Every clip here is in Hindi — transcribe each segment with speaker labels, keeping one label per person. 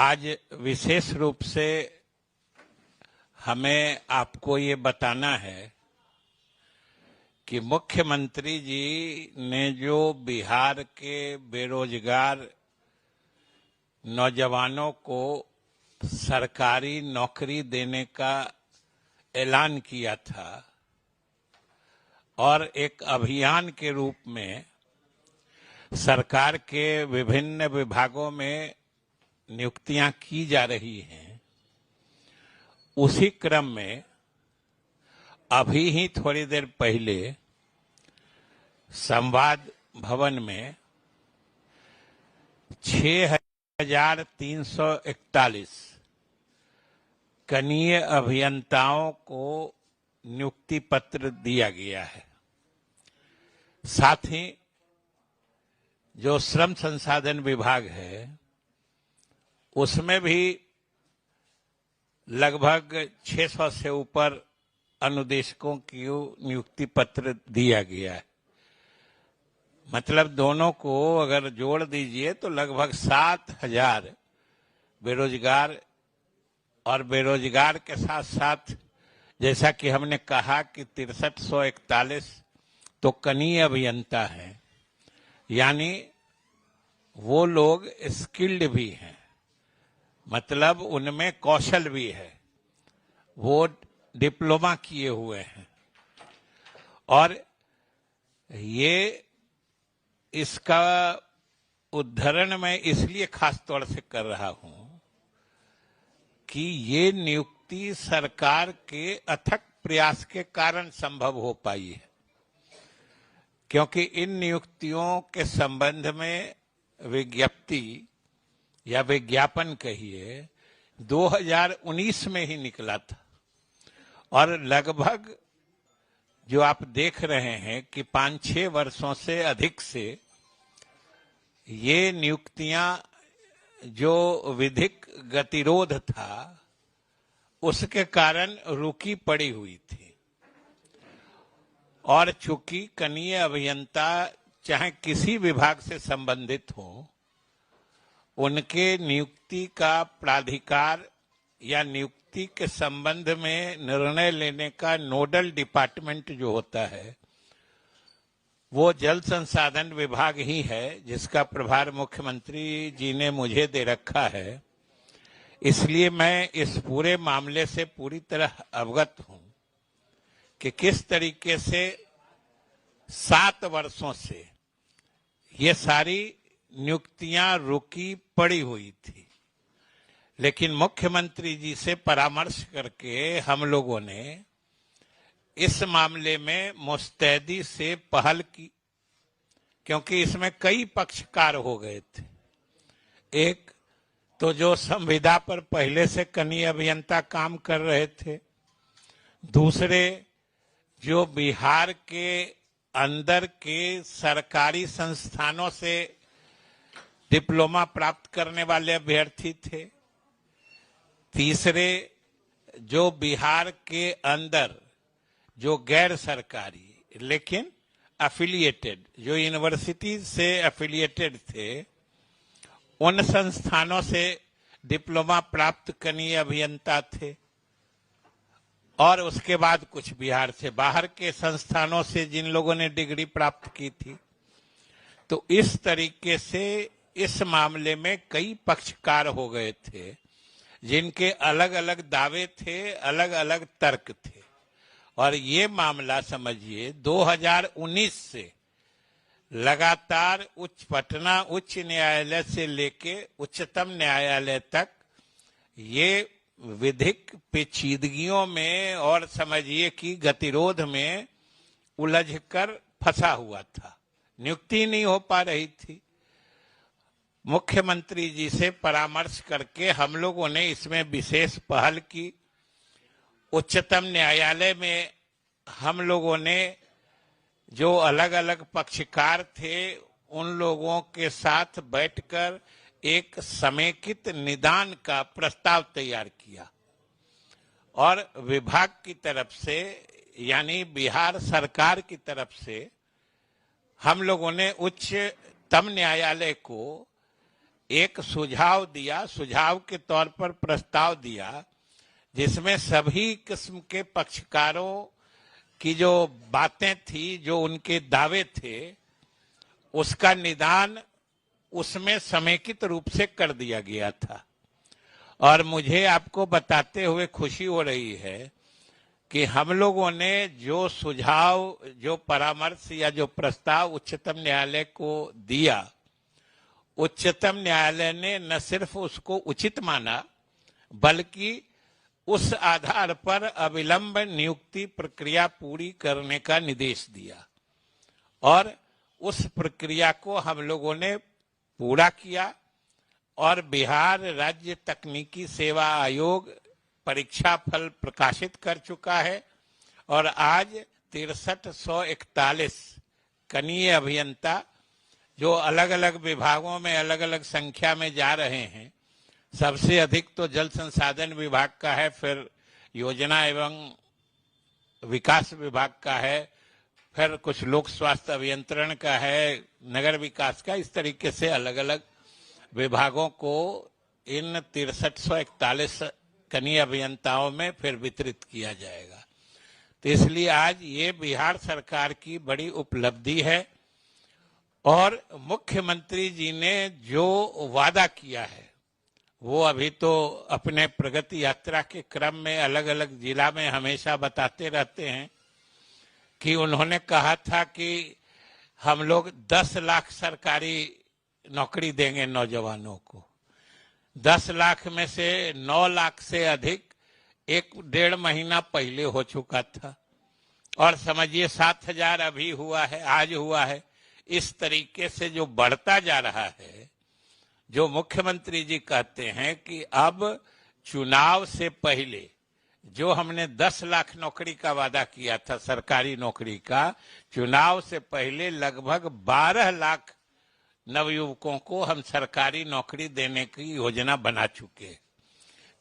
Speaker 1: आज विशेष रूप से हमें आपको ये बताना है कि मुख्यमंत्री जी ने जो बिहार के बेरोजगार नौजवानों को सरकारी नौकरी देने का ऐलान किया था और एक अभियान के रूप में सरकार के विभिन्न विभागों में नियुक्तियां की जा रही हैं, उसी क्रम में अभी ही थोड़ी देर पहले संवाद भवन में 6,341 कनीय अभियंताओं को नियुक्ति पत्र दिया गया है। साथ ही जो श्रम संसाधन विभाग है उसमें भी लगभग 600 से ऊपर अनुदेशकों की नियुक्ति पत्र दिया गया है। मतलब दोनों को अगर जोड़ दीजिए तो लगभग 7,000 बेरोजगार और बेरोजगार के साथ साथ जैसा कि हमने कहा कि 6341 तो कनीय अभियंता हैं, यानी वो लोग स्किल्ड भी हैं, मतलब उनमें कौशल भी है, वो डिप्लोमा किए हुए हैं। और ये इसका उद्धरण मैं इसलिए खास तौर से कर रहा हूं कि ये नियुक्ति सरकार के अथक प्रयास के कारण संभव हो पाई है, क्योंकि इन नियुक्तियों के संबंध में विज्ञप्ति या विज्ञापन कहिए 2019 में ही निकला था और लगभग जो आप देख रहे हैं कि 5-6 वर्षों से अधिक से ये नियुक्तियां जो विधिक गतिरोध था उसके कारण रुकी पड़ी हुई थी। और चूंकि कनीय अभियंता चाहे किसी विभाग से संबंधित हो, उनके नियुक्ति का प्राधिकार या नियुक्ति के संबंध में निर्णय लेने का नोडल डिपार्टमेंट जो होता है वो जल संसाधन विभाग ही है, जिसका प्रभार मुख्यमंत्री जी ने मुझे दे रखा है। इसलिए मैं इस पूरे मामले से पूरी तरह अवगत हूं कि किस तरीके से 7 वर्षों से ये सारी नियुक्तियां रुकी पड़ी हुई थी। लेकिन मुख्यमंत्री जी से परामर्श करके हम लोगों ने इस मामले में मुस्तैदी से पहल की, क्योंकि इसमें कई पक्षकार हो गए थे। एक तो जो संविदा पर पहले से कनीय अभियंता काम कर रहे थे, दूसरे जो बिहार के अंदर के सरकारी संस्थानों से डिप्लोमा प्राप्त करने वाले अभ्यर्थी थे, तीसरे जो बिहार के अंदर जो गैर सरकारी लेकिन एफिलिएटेड, जो यूनिवर्सिटी से एफिलिएटेड थे, उन संस्थानों से डिप्लोमा प्राप्त कनीय अभियंता थे, और उसके बाद कुछ बिहार से बाहर के संस्थानों से जिन लोगों ने डिग्री प्राप्त की थी। तो इस तरीके से इस मामले में कई पक्षकार हो गए थे, जिनके अलग अलग दावे थे, अलग अलग तर्क थे। और ये मामला समझिए 2019 से लगातार पटना उच्च न्यायालय से लेके उच्चतम न्यायालय तक ये विधिक पेचीदगियों में और समझिए कि गतिरोध में उलझकर फंसा हुआ था, नियुक्ति नहीं हो पा रही थी। मुख्यमंत्री जी से परामर्श करके हम लोगों ने इसमें विशेष पहल की। उच्चतम न्यायालय में हम लोगों ने जो अलग अलग पक्षकार थे उन लोगों के साथ बैठकर एक समेकित निदान का प्रस्ताव तैयार किया और विभाग की तरफ से यानी बिहार सरकार की तरफ से हम लोगों ने उच्चतम न्यायालय को एक सुझाव दिया, सुझाव के तौर पर प्रस्ताव दिया, जिसमें सभी किस्म के पक्षकारों की जो बातें थी, जो उनके दावे थे, उसका निदान उसमें समेकित रूप से कर दिया गया था। और मुझे आपको बताते हुए खुशी हो रही है कि हम लोगों ने जो सुझाव, जो परामर्श या जो प्रस्ताव उच्चतम न्यायालय को दिया, उच्चतम न्यायालय ने न सिर्फ उसको उचित माना, बल्कि उस आधार पर अविलंब नियुक्ति प्रक्रिया पूरी करने का निर्देश दिया। और उस प्रक्रिया को हम लोगों ने पूरा किया और बिहार राज्य तकनीकी सेवा आयोग परीक्षा फल प्रकाशित कर चुका है। और आज 6341 कनीय अभियंता जो अलग अलग विभागों में अलग अलग संख्या में जा रहे हैं, सबसे अधिक तो जल संसाधन विभाग का है, फिर योजना एवं विकास विभाग का है, फिर कुछ लोक स्वास्थ्य अभियंत्रण का है, नगर विकास का, इस तरीके से अलग अलग विभागों को इन 6341 कनीय अभियंताओं में फिर वितरित किया जाएगा। तो इसलिए आज ये बिहार सरकार की बड़ी उपलब्धि है। और मुख्यमंत्री जी ने जो वादा किया है, वो अभी तो अपने प्रगति यात्रा के क्रम में अलग अलग जिला में हमेशा बताते रहते हैं कि उन्होंने कहा था कि हम लोग 10 लाख सरकारी नौकरी देंगे नौजवानों को। 10 लाख में से 9 लाख से अधिक 1-1.5 महीना पहले हो चुका था, और समझिए 7,000 अभी हुआ है, आज हुआ है। इस तरीके से जो बढ़ता जा रहा है, जो मुख्यमंत्री जी कहते हैं कि अब चुनाव से पहले जो हमने 10 लाख नौकरी का वादा किया था, सरकारी नौकरी का, चुनाव से पहले लगभग 12 लाख नवयुवकों को हम सरकारी नौकरी देने की योजना बना चुके।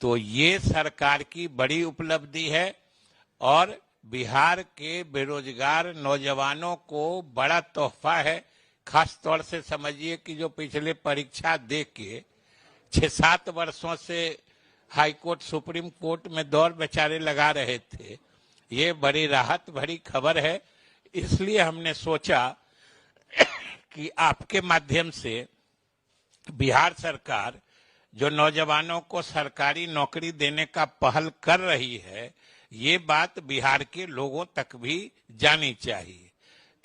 Speaker 1: तो ये सरकार की बड़ी उपलब्धि है और बिहार के बेरोजगार नौजवानों को बड़ा तोहफा है। खास तौर से समझिए कि जो पिछले परीक्षा दे के 6-7 वर्षों से हाई कोर्ट, सुप्रीम कोर्ट में दौर बेचारे लगा रहे थे, ये बड़ी राहत भरी खबर है। इसलिए हमने सोचा कि आपके माध्यम से बिहार सरकार जो नौजवानों को सरकारी नौकरी देने का पहल कर रही है, ये बात बिहार के लोगों तक भी जानी चाहिए।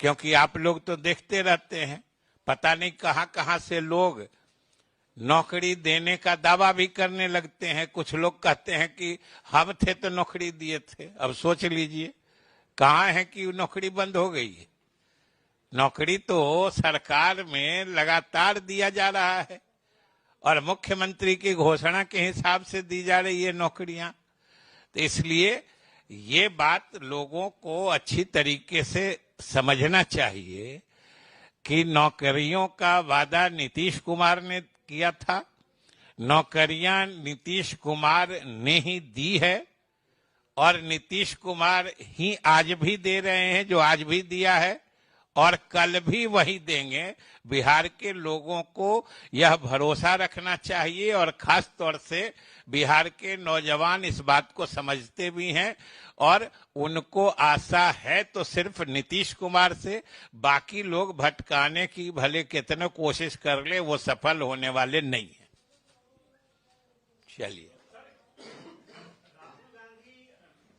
Speaker 1: क्योंकि आप लोग तो देखते रहते हैं, पता नहीं कहां कहां से लोग नौकरी देने का दावा भी करने लगते हैं। कुछ लोग कहते हैं कि हम थे तो नौकरी दिए थे। अब सोच लीजिए कहां है कि नौकरी बंद हो गई है। नौकरी तो सरकार में लगातार दिया जा रहा है और मुख्यमंत्री की घोषणा के हिसाब से दी जा रही है नौकरियां। तो इसलिए ये बात लोगों को अच्छी तरीके से समझना चाहिए कि नौकरियों का वादा नीतीश कुमार ने किया था, नौकरियां नीतीश कुमार ने ही दी है और नीतीश कुमार ही आज भी दे रहे हैं, जो आज भी दिया है और कल भी वही देंगे। बिहार के लोगों को यह भरोसा रखना चाहिए और खास तौर से बिहार के नौजवान इस बात को समझते भी हैं और उनको आशा है तो सिर्फ नीतीश कुमार से, बाकी लोग भटकाने की भले कितने कोशिश कर ले, वो सफल होने वाले नहीं है। चलिए,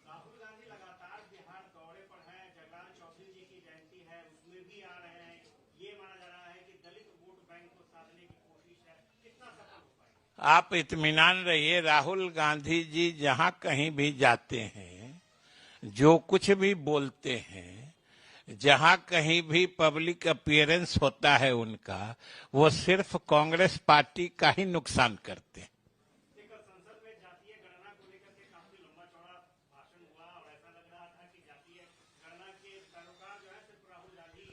Speaker 2: राहुल गांधी लगातार बिहार दौरे पर हैं, जगलाल चौधरी जी की जयंती है, उसमें भी आ रहे हैं। ये माना जा रहा है कि दलित वोट बैंक को साधने की कोशिश है, कितना सफल हो पाएगा?
Speaker 1: आप इत्मीनान रहिए, राहुल गांधी जी जहां कहीं भी जाते हैं, जो कुछ भी बोलते हैं, जहां कहीं भी पब्लिक अपीयरेंस होता है उनका, वो सिर्फ कांग्रेस पार्टी का ही नुकसान करते हैं।
Speaker 2: संसद में जातीय गणना को लेकर के काफी लंबा चौड़ा भाषण हुआ और ऐसा लग रहा था कि जातीय गणना के पैरोकार जो है सिर्फ राहुल गांधी।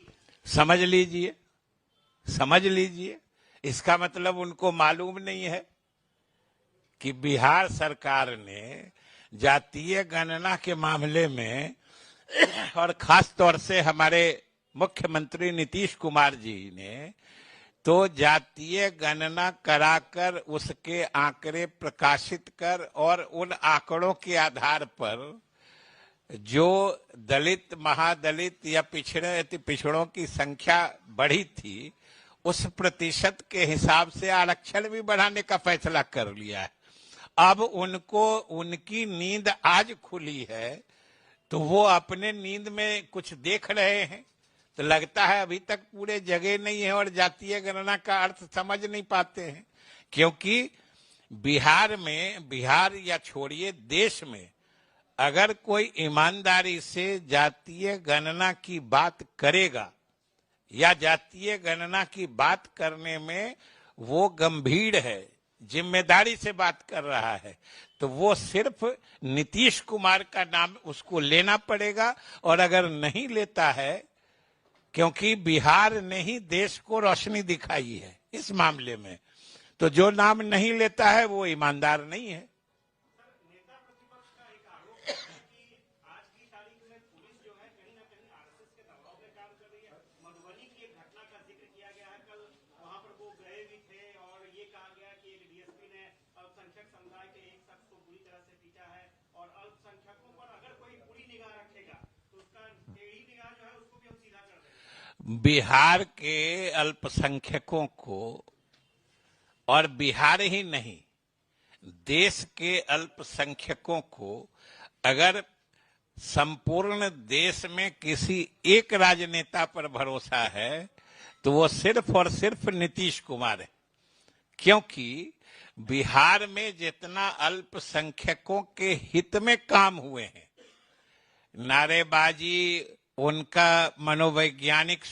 Speaker 1: समझ लीजिए, इसका मतलब उनको मालूम नहीं है कि बिहार सरकार ने जातीय गणना के मामले में और खास तौर से हमारे मुख्यमंत्री नीतीश कुमार जी ने तो जातीय गणना कराकर उसके आंकड़े प्रकाशित कर और उन आंकड़ों के आधार पर जो दलित, महादलित या पिछड़ों की संख्या बढ़ी थी, उस प्रतिशत के हिसाब से आरक्षण भी बढ़ाने का फैसला कर लिया है। अब उनको उनकी नींद आज खुली है, तो वो अपने नींद में कुछ देख रहे हैं। तो लगता है अभी तक पूरे जगह नहीं है और जातीय गणना का अर्थ समझ नहीं पाते हैं। क्योंकि बिहार या छोड़िए देश में अगर कोई ईमानदारी से जातीय गणना की बात करेगा या जातीय गणना की बात करने में वो गंभीर है, जिम्मेदारी से बात कर रहा है, तो वो सिर्फ नीतीश कुमार का नाम उसको लेना पड़ेगा। और अगर नहीं लेता है, क्योंकि बिहार ने ही देश को रोशनी दिखाई है इस मामले में, तो जो नाम नहीं लेता है वो ईमानदार नहीं है।
Speaker 2: नेता प्रतिपक्ष का एक आरोप है कि आज की तारीख में पुलिस जो है कहीं ना कहीं आरएसएस के दबाव में काम कर रही है। मधुबनी की एक घटना का जिक्र किया गया है, कल वहां पर वो गए भी थे और ये कहा गया कि एक डीएसपी ने अल्पसंख्यक समुदाय के एक शख्स को बुरी तरह से पीटा है और अल्पसंख्यकों पर अगर कोई बुरी निगाह रखेगा तो उसका टेढ़ी निगाह जो है उसको भी हम सीधा कर देंगे।
Speaker 1: बिहार के अल्पसंख्यकों को, और बिहार ही नहीं देश के अल्पसंख्यकों को, अगर संपूर्ण देश में किसी एक राजनेता पर भरोसा है तो वो सिर्फ और सिर्फ नीतीश कुमार है। क्योंकि बिहार में जितना अल्पसंख्यकों के हित में काम हुए हैं, नारेबाजी, उनका मनोवैज्ञानिक